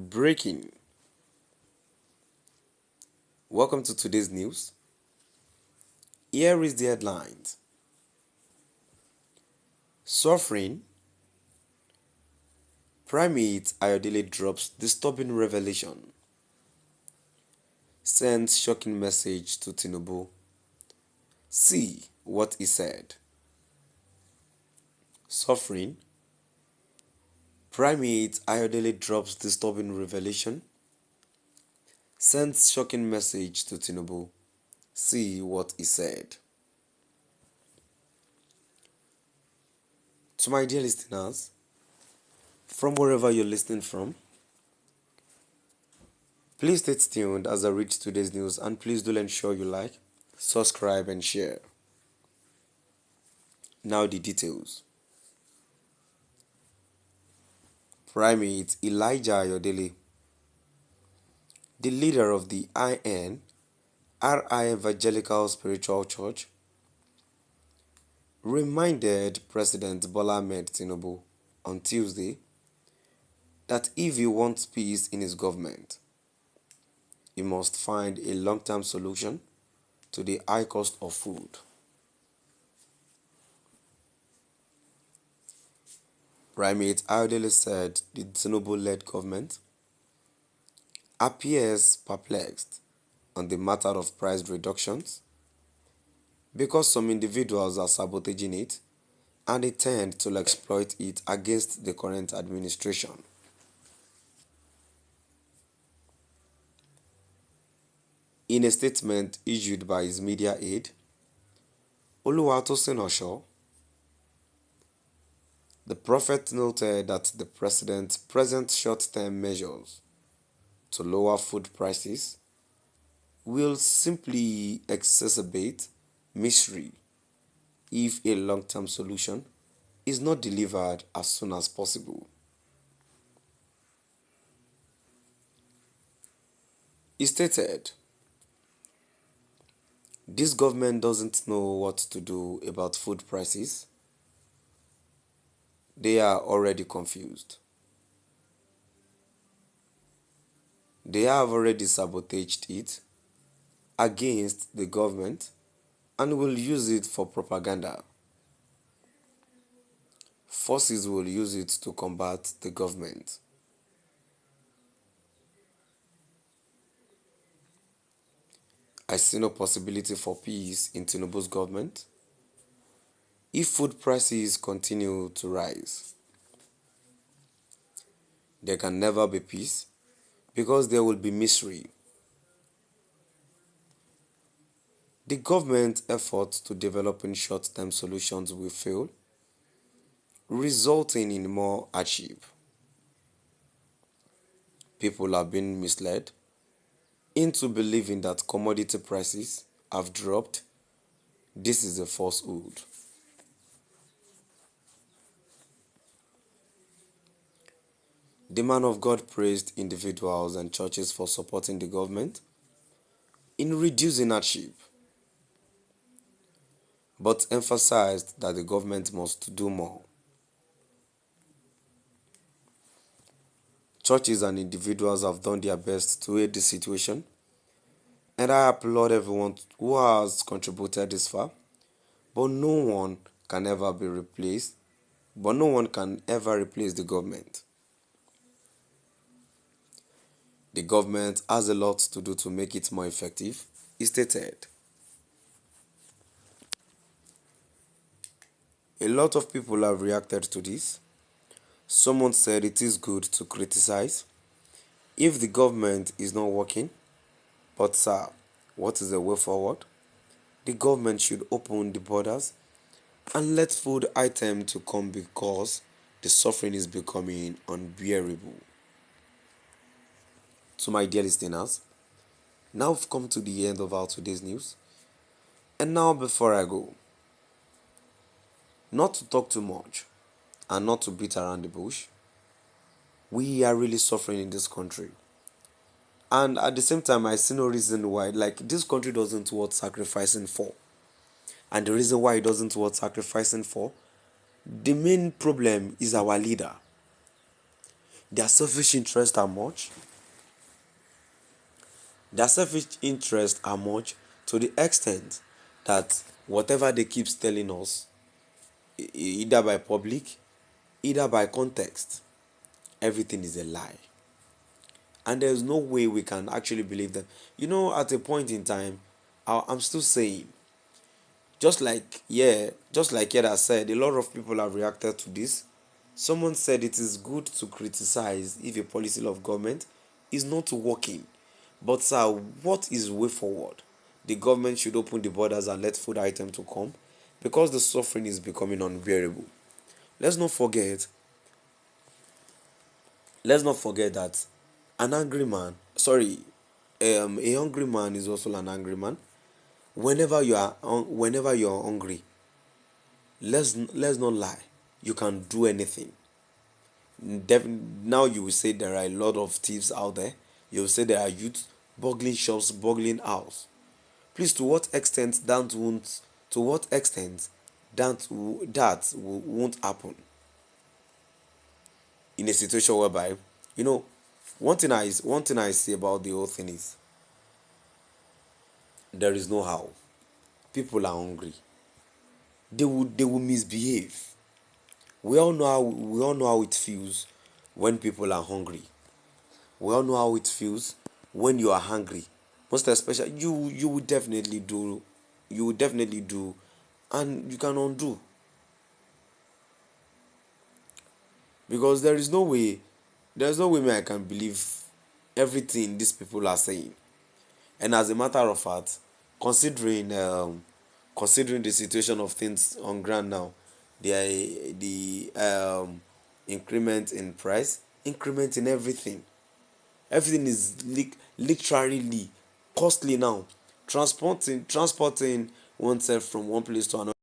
Breaking. Welcome to today's news. Here is the headlines. Sùfférīñg. Primate Ayodele drops disturbing revelation. Sends shocking message to Tinubu. See what he said. Sùfférīñg. Primate Ayodele drops disturbing revelation. Sends shocking message to Tinubu. See what he said. To my dear listeners, from wherever you're listening from, please stay tuned as I read today's news, and please do ensure you like, subscribe and share. Now the details. Primate Elijah Ayodele, the leader of the INRI Evangelical Spiritual Church, reminded President Bola Ahmed Tinubu on Tuesday that if he wants peace in his government, he must find a long-term solution to the high cost of food. Primate Ayodele said the Tinubu-led government appears perplexed on the matter of price reductions because some individuals are sabotaging it and intend to exploit it against the current administration. In a statement issued by his media aide, Oluwatosin Osho, the prophet noted that the president's present short-term measures to lower food prices will simply exacerbate misery if a long-term solution is not delivered as soon as possible. He stated, "This government doesn't know what to do about food prices. They are already confused. They have already sabotaged it against the government and will use it for propaganda. Forces will use it to combat the government." I see no possibility for peace in Tinubu's government if food prices continue to rise. There can never be peace because there will be misery. The government's efforts to developing short-term solutions will fail, resulting in more hardship. People are being misled into believing that commodity prices have dropped. This is a falsehood. The man of God praised individuals and churches for supporting the government in reducing hardship, but emphasized that the government must do more. Churches and individuals have done their best to aid the situation, and I applaud everyone who has contributed this far, but no one can ever replace the government. The government has a lot to do to make it more effective, he stated. A lot of people have reacted to this. Someone said it is good to criticize if the government is not working, but sir, what is the way forward? The government should open the borders and let food items to come because the suffering is becoming unbearable. To my dear listeners, now we've come to the end of our today's news. And now before I go, not to talk too much and not to beat around the bush, we are really suffering in this country. And at the same time, I see no reason why, this country doesn't worth sacrificing for. And the reason why it doesn't worth sacrificing for, the main problem is our leader. Their selfish interests are much. Their selfish interests are much to the extent that whatever they keep telling us, either by public, either by context, everything is a lie. And there's no way we can actually believe them. At a point in time, I'm still saying, just like Yeda said, a lot of people have reacted to this. Someone said it is good to criticize if a policy of government is not working. But sir, what is way forward? The government should open the borders and let food items to come because the suffering is becoming unbearable. Let's not forget, let's not forget that an angry man, sorry, a hungry man is also an angry man. Whenever you're hungry, let's not lie. You can do anything. Now you will say there are a lot of thieves out there. You will say there are youths burgling shops, burgling house. Please, to what extent that won't happen in a situation whereby, you know, one thing I see about the whole thing is there is no how. People are hungry. They will misbehave. We all know how it feels when people are hungry. We all know how it feels when you are hungry. Most especially you will definitely do and you can undo, because there's no way me I can believe everything these people are saying. And as a matter of fact, considering considering the situation of things on ground now, the increment in price, increment in everything is literally costly now. Transporting oneself from one place to another